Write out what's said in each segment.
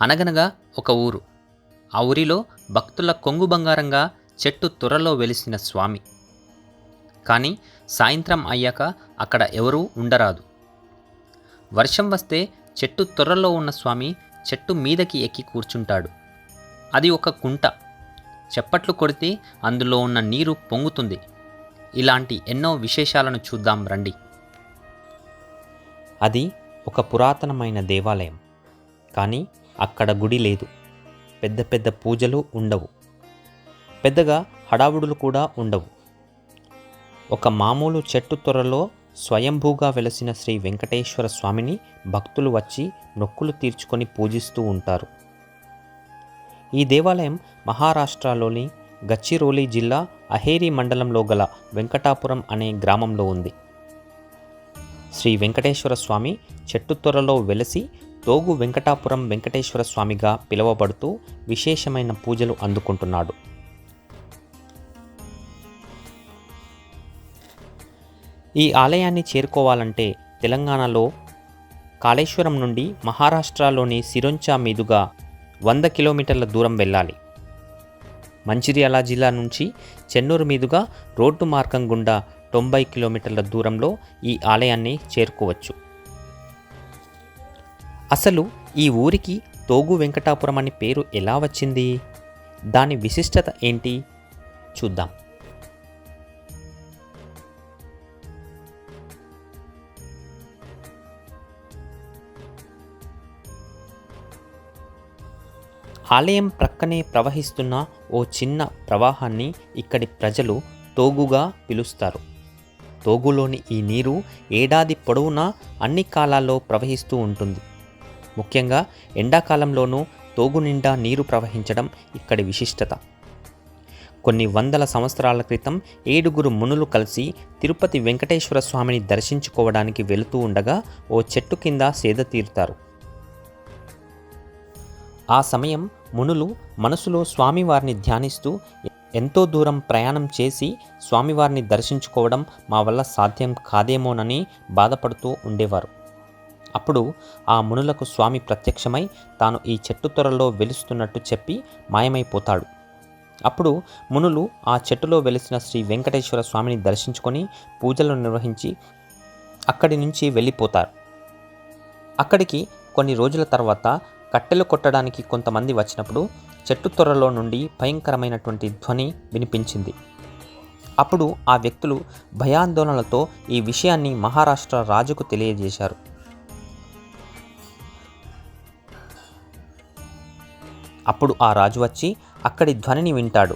అనగనగా ఒక ఊరు. ఆ ఊరిలో భక్తుల కొంగు బంగారంగా చెట్టు తొర్రలో వెలిసిన స్వామి. కానీ సాయంత్రం అయ్యాక అక్కడ ఎవరూ ఉండరాదు. వర్షం వస్తే చెట్టు తొర్రలో ఉన్న స్వామి చెట్టు మీదకి ఎక్కి కూర్చుంటాడు. అది ఒక కుంట. చప్పట్లు కొడితే అందులో ఉన్న నీరు పొంగుతుంది. ఇలాంటి ఎన్నో విశేషాలను చూద్దాం రండి. అది ఒక పురాతనమైన దేవాలయం. కానీ అక్కడ గుడి లేదు. పెద్ద పెద్ద పూజలు ఉండవు. పెద్దగా హడావుడులు కూడా ఉండవు. ఒక మామూలు చెట్టు తొర్రలో స్వయంభూగా వెలసిన శ్రీ వెంకటేశ్వర స్వామిని భక్తులు వచ్చి మొక్కులు తీర్చుకొని పూజిస్తూ ఉంటారు. ఈ దేవాలయం మహారాష్ట్రలోని గచ్చిరోలి జిల్లా అహేరి మండలంలో గల వెంకటాపురం అనే గ్రామంలో ఉంది. శ్రీ వెంకటేశ్వర స్వామి చెట్టు తొర్రలో వెలసి తోగు వెంకటాపురం వెంకటేశ్వర స్వామిగా పిలువబడుతూ విశేషమైన పూజలు అందుకుంటున్నాడు. ఈ ఆలయాన్ని చేరుకోవాలంటే తెలంగాణలో కాళేశ్వరం నుండి మహారాష్ట్రలోని సిరొంచా మీదుగా 100 కిలోమీటర్ల దూరం వెళ్ళాలి. మంచిర్యాల జిల్లా నుంచి చెన్నూరు మీదుగా రోడ్డు మార్గం గుండా 90 కిలోమీటర్ల దూరంలో ఈ ఆలయాన్ని చేరుకోవచ్చు. అసలు ఈ ఊరికి తోగు వెంకటాపురం అని పేరు ఎలా వచ్చింది? దాని విశిష్టత ఏంటి? చూద్దాం. ఆలయం ప్రక్కనే ప్రవహిస్తున్న ఓ చిన్న ప్రవాహాన్ని ఇక్కడి ప్రజలు తోగుగా పిలుస్తారు. తోగులోని ఈ నీరు ఏడాది పొడవునా అన్ని కాలాల్లో ప్రవహిస్తూ ఉంటుంది. ముఖ్యంగా ఎండాకాలంలోనూ తోగు నిండా నీరు ప్రవహించడం ఇక్కడి విశిష్టత. కొన్ని వందల సంవత్సరాల క్రితం 7 మునులు కలిసి తిరుపతి వెంకటేశ్వర స్వామిని దర్శించుకోవడానికి వెళుతూ ఉండగా ఓ చెట్టు కింద సేద తీరుతారు. ఆ సమయం మునులు మనసులో స్వామివారిని ధ్యానిస్తూ ఎంతో దూరం ప్రయాణం చేసి స్వామివారిని దర్శించుకోవడం మా వల్ల సాధ్యం కాదేమోనని బాధపడుతూ ఉండేవారు. అప్పుడు ఆ మునులకు స్వామి ప్రత్యక్షమై తాను ఈ చెట్టు తొర్రలో వెలుస్తున్నట్టు చెప్పి మాయమైపోతాడు. అప్పుడు మునులు ఆ చెట్టులో వెలిసిన శ్రీ వెంకటేశ్వర స్వామిని దర్శించుకొని పూజలు నిర్వహించి అక్కడి నుంచి వెళ్ళిపోతారు. అక్కడికి కొన్ని రోజుల తర్వాత కట్టెలు కొట్టడానికి కొంతమంది వచ్చినప్పుడు చెట్టు తొర్రలో నుండి భయంకరమైనటువంటి ధ్వని వినిపించింది. అప్పుడు ఆ వ్యక్తులు భయాందోళనలతో ఈ విషయాన్ని మహారాష్ట్ర రాజుకు తెలియజేశారు. అప్పుడు ఆ రాజు వచ్చి అక్కడి ధ్వనిని వింటాడు.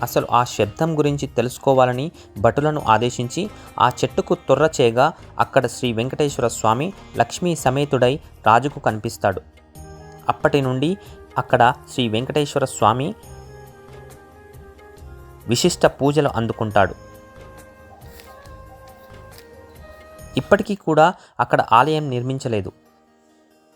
అసలు ఆ శబ్దం గురించి తెలుసుకోవాలని భటులను ఆదేశించి ఆ చెట్టుకు తొర్ర చేయగా అక్కడ శ్రీ వెంకటేశ్వర స్వామి లక్ష్మీ సమేతుడై రాజుకు కనిపిస్తాడు. అప్పటి నుండి అక్కడ శ్రీ వెంకటేశ్వర స్వామి విశిష్ట పూజలు అందుకుంటాడు. ఇప్పటికీ కూడా అక్కడ ఆలయం నిర్మించలేదు.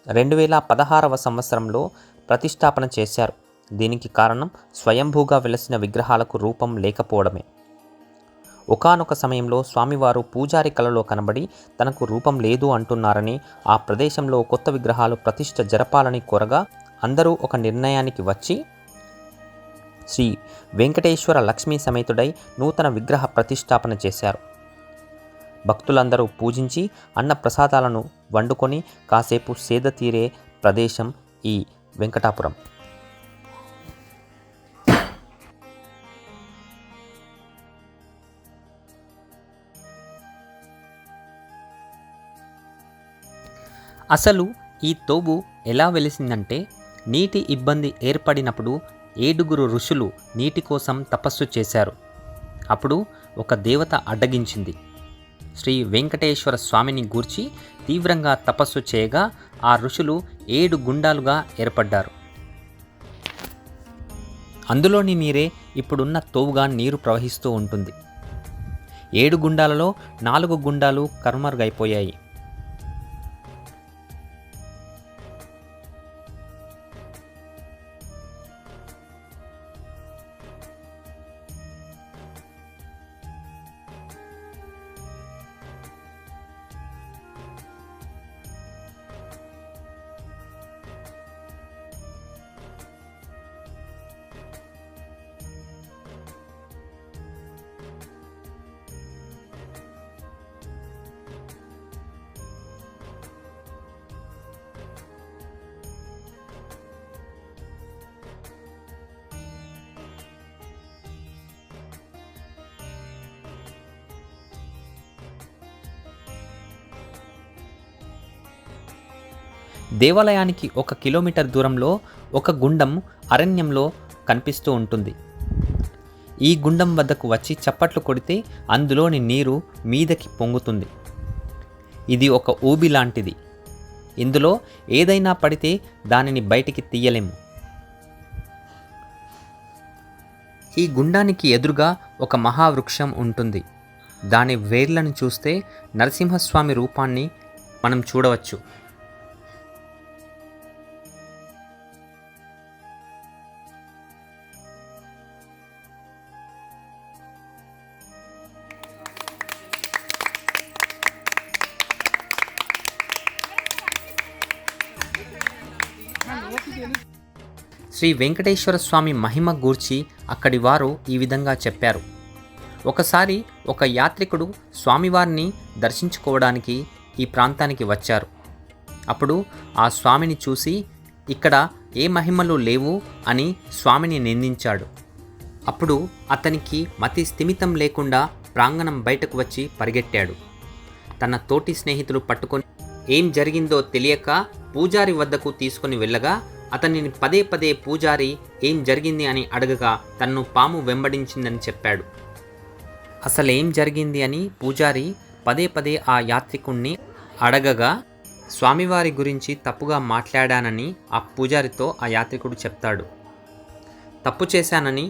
2016వ సంవత్సరంలో ప్రతిష్టాపన చేశారు. దీనికి కారణం స్వయంభూగా వెలసిన విగ్రహాలకు రూపం లేకపోవడమే. ఒకానొక సమయంలో స్వామివారు పూజారి కలలో కనబడి తనకు రూపం లేదు అంటున్నారని, ఆ ప్రదేశంలో కొత్త విగ్రహాలు ప్రతిష్ఠ జరపాలని కోరగా అందరూ ఒక నిర్ణయానికి వచ్చి శ్రీ వెంకటేశ్వర లక్ష్మీ సమేతుడై నూతన విగ్రహ ప్రతిష్టాపన చేశారు. భక్తులందరూ పూజించి అన్న ప్రసాదాలను వండుకొని కాసేపు సేద తీరే ప్రదేశం ఈ వెంకటాపురం. అసలు ఈ తోగు ఎలా వెలిసిందంటే, నీటి ఇబ్బంది ఏర్పడినప్పుడు 7 ఋషులు నీటి కోసం తపస్సు చేశారు. అప్పుడు ఒక దేవత అడ్డగించింది. శ్రీ వెంకటేశ్వర స్వామిని గూర్చి తీవ్రంగా తపస్సు చేయగా ఆ ఋషులు 7 గుండాలుగా ఏర్పడ్డారు. అందులోని నీరే ఇప్పుడున్న తోవుగా నీరు ప్రవహిస్తూ ఉంటుంది. 7 గుండాలలో 4 గుండాలు కనుమరుగైపోయాయి. దేవాలయానికి 1 కిలోమీటర్ దూరంలో ఒక గుండం అరణ్యంలో కనిపిస్తూ ఉంటుంది. ఈ గుండం వద్దకు వచ్చి చప్పట్లు కొడితే అందులోని నీరు మీదకి పొంగుతుంది. ఇది ఒక ఊబి లాంటిది. ఇందులో ఏదైనా పడితే దానిని బయటికి తీయలేము. ఈ గుండానికి ఎదురుగా ఒక మహావృక్షం ఉంటుంది. దాని వేర్లను చూస్తే నరసింహస్వామి రూపాన్ని మనం చూడవచ్చు. శ్రీ వెంకటేశ్వర స్వామి మహిమ గూర్చి అక్కడి వారు ఈ విధంగా చెప్పారు. ఒకసారి ఒక యాత్రికుడు స్వామివారిని దర్శించుకోవడానికి ఈ ప్రాంతానికి వచ్చారు. అప్పుడు ఆ స్వామిని చూసి ఇక్కడ ఏ మహిమలు లేవు అని స్వామిని నిందించాడు. అప్పుడు అతనికి మతి స్థిమితం లేకుండా ప్రాంగణం బయటకు వచ్చి పరిగెట్టాడు. తన తోటి స్నేహితులు పట్టుకొని ఏం జరిగిందో తెలియక పూజారి వద్దకు తీసుకుని వెళ్ళగా అతనిని పదే పదే పూజారి ఏం జరిగింది అని అడగగా తన్ను పాము వెంబడించిందని చెప్పాడు. అసలేం జరిగింది అని పూజారి పదే పదే ఆ యాత్రికుణ్ణి అడగగా స్వామివారి గురించి తప్పుగా మాట్లాడానని ఆ పూజారితో ఆ యాత్రికుడు చెప్తాడు. తప్పు చేశానని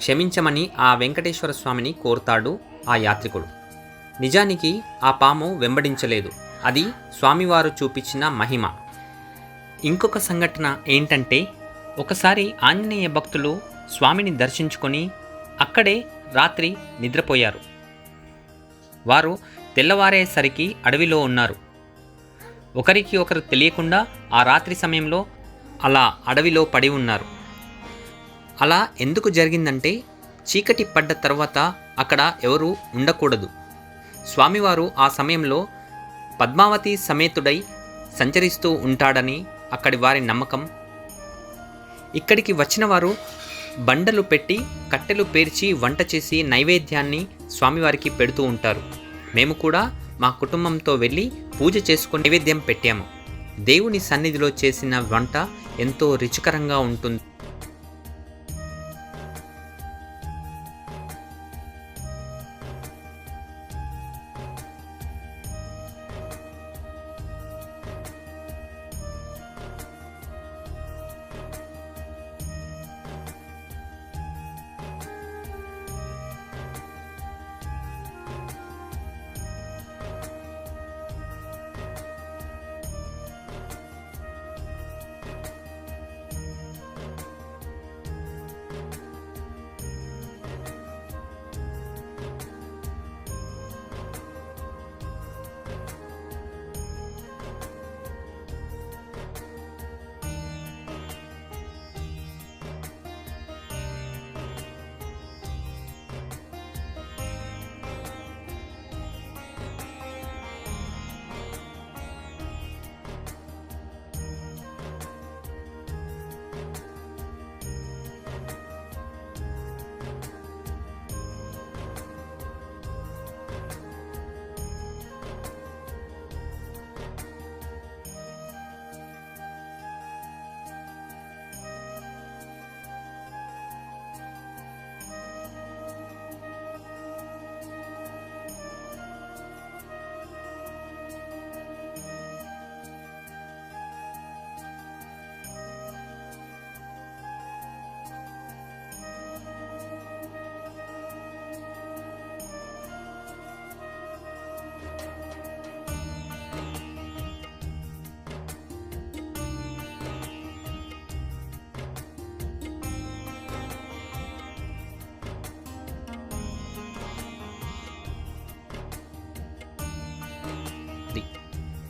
క్షమించమని ఆ వెంకటేశ్వర స్వామిని కోరుతాడు ఆ యాత్రికుడు. నిజానికి ఆ పాము వెంబడించలేదు. అది స్వామివారు చూపించిన మహిమ. ఇంకొక సంఘటన ఏంటంటే, ఒకసారి ఆంజనేయ భక్తులు స్వామిని దర్శించుకొని అక్కడే రాత్రి నిద్రపోయారు. వారు తెల్లవారేసరికి అడవిలో ఉన్నారు. ఒకరికి ఒకరు తెలియకుండా ఆ రాత్రి సమయంలో అలా అడవిలో పడి ఉన్నారు. అలా ఎందుకు జరిగిందంటే, చీకటి పడ్డ తర్వాత అక్కడ ఎవరూ ఉండకూడదు. స్వామివారు ఆ సమయంలో పద్మావతి సమేతుడై సంచరిస్తూ ఉంటాడని అక్కడి వారి నమ్మకం. ఇక్కడికి వచ్చిన వారు బండలు పెట్టి కట్టెలు పేర్చి వంట చేసి నైవేద్యాన్ని స్వామివారికి పెడుతూ ఉంటారు. మేము కూడా మా కుటుంబంతో వెళ్ళి పూజ చేసుకుని నైవేద్యం పెట్టాము. దేవుని సన్నిధిలో చేసిన వంట ఎంతో రుచికరంగా ఉంటుంది.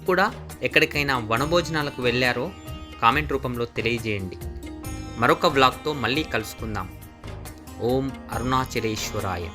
కూడా ఎక్కడికైనా వనభోజనాలకు వెళ్ళారో కామెంట్ రూపంలో తెలియజేయండి. మరొక వ్లాగ్తో మళ్ళీ కలుసుకుందాం. ఓం అరుణాచలేశ్వరాయ.